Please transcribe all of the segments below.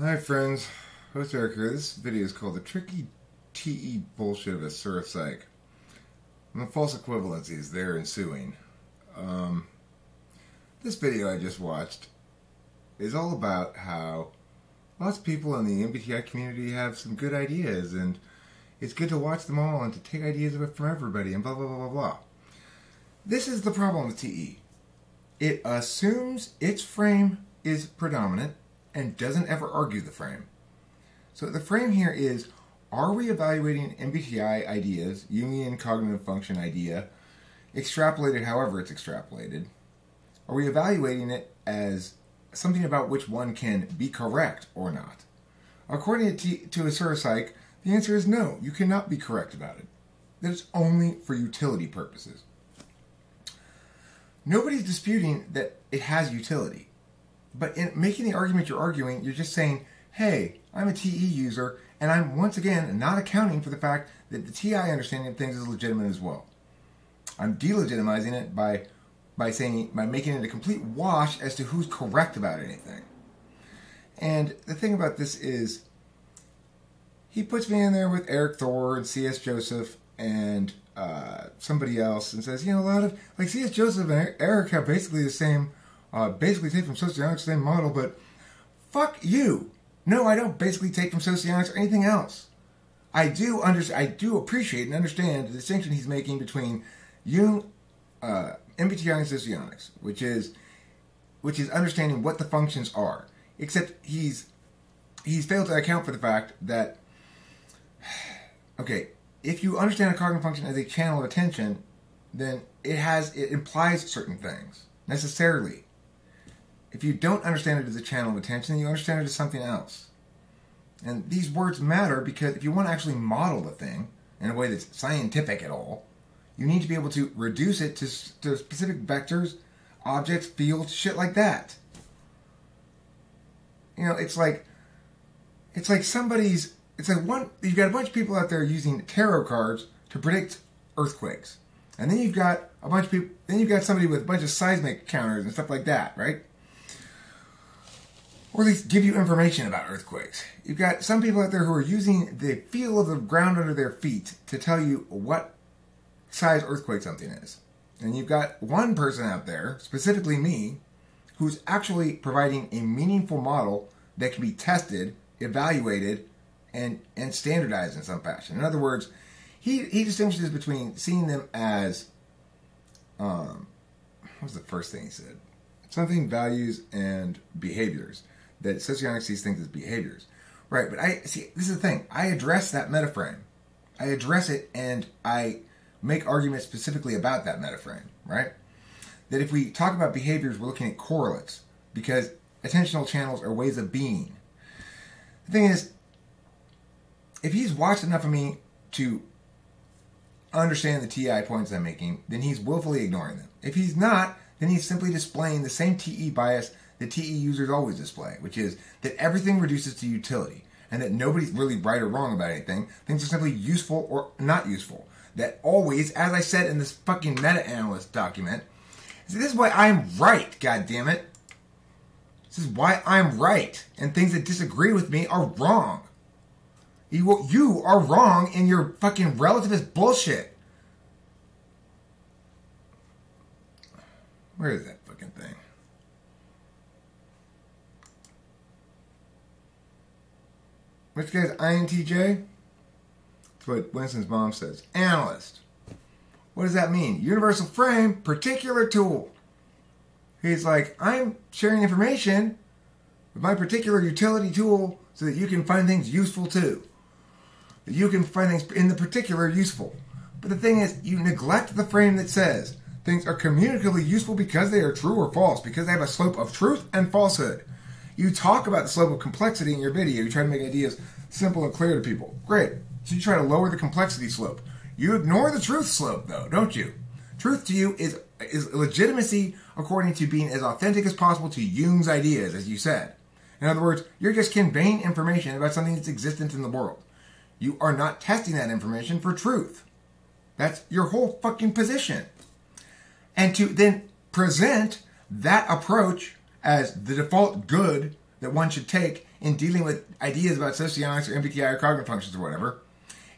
Hi friends, host Eric here. This video is called The Tricky TE Bullshit of AsuraPsych and the false equivalencies there ensuing. This video I just watched is all about how lots of people in the MBTI community have some good ideas, and it's good to watch them all and to take ideas from everybody and blah blah blah blah blah. This is the problem with TE. It assumes its frame is predominant and doesn't ever argue the frame. So the frame here is, are we evaluating MBTI ideas, Jungian cognitive function idea, extrapolated however it's extrapolated? Are we evaluating it as something about which one can be correct or not? According to AsuraPsych, the answer is no, you cannot be correct about it. That it's only for utility purposes. Nobody's disputing that it has utility. But in making the argument you're arguing, you're just saying, hey, I'm a TE user, and I'm once again not accounting for the fact that the TI understanding of things is legitimate as well. I'm delegitimizing it by making it a complete wash as to who's correct about anything. And the thing about this is, he puts me in there with Eric Thor and C.S. Joseph and somebody else and says, a lot of, like C.S. Joseph and Eric have basically the same, basically take from sociologics, same model, but fuck you. No, I don't basically take from sociologics or anything else. I do appreciate and understand the distinction he's making between Jung, MBTI and sociologics, which is understanding what the functions are. Except he's failed to account for the fact that, okay, if you understand a cognitive function as a channel of attention, then it implies certain things necessarily. If you don't understand it as a channel of attention, then you understand it as something else. And these words matter because if you want to actually model the thing in a way that's scientific at all, you need to be able to reduce it to specific vectors, objects, fields, shit like that. It's like you've got a bunch of people out there using tarot cards to predict earthquakes. And then you've got somebody with a bunch of seismic counters and stuff like that, right? Or at least give you information about earthquakes. You've got some people out there who are using the feel of the ground under their feet to tell you what size earthquake something is. And you've got one person out there, specifically me, who's actually providing a meaningful model that can be tested, evaluated, and standardized in some fashion. In other words, he distinguishes between seeing them as, what was the first thing he said? Something, values, and behaviors. That sociology sees things as behaviors. Right, but this is the thing. I address that metaframe. I address it and I make arguments specifically about that metaframe, right? That if we talk about behaviors, we're looking at correlates because attentional channels are ways of being. The thing is, if he's watched enough of me to understand the TI points I'm making, then he's willfully ignoring them. If he's not, then he's simply displaying the same TE bias that TE users always display, which is that everything reduces to utility and that nobody's really right or wrong about anything. Things are simply useful or not useful. That always, as I said in this fucking meta-analyst document, this is why I'm right, goddammit. This is why I'm right, and things that disagree with me are wrong. You are wrong in your fucking relativist bullshit. Where is that fucking thing? Which guy's INTJ? That's what Winston's mom says. Analyst. What does that mean? Universal frame, particular tool. He's like, I'm sharing information with my particular utility tool so that you can find things useful too. That you can find things in the particular useful. But the thing is, you neglect the frame that says things are communicatively useful because they are true or false, because they have a slope of truth and falsehood. You talk about the slope of complexity in your video. You try to make ideas simple and clear to people. Great. So you try to lower the complexity slope. You ignore the truth slope, though, don't you? Truth to you is legitimacy according to being as authentic as possible to Jung's ideas, as you said. In other words, you're just conveying information about something that's existent in the world. You are not testing that information for truth. That's your whole fucking position. And to then present that approach as the default good that one should take in dealing with ideas about socionics or MBTI or cognitive functions or whatever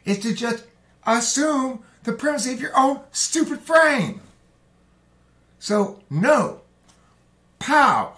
is to just assume the primacy of your own stupid frame. So, no. Pow!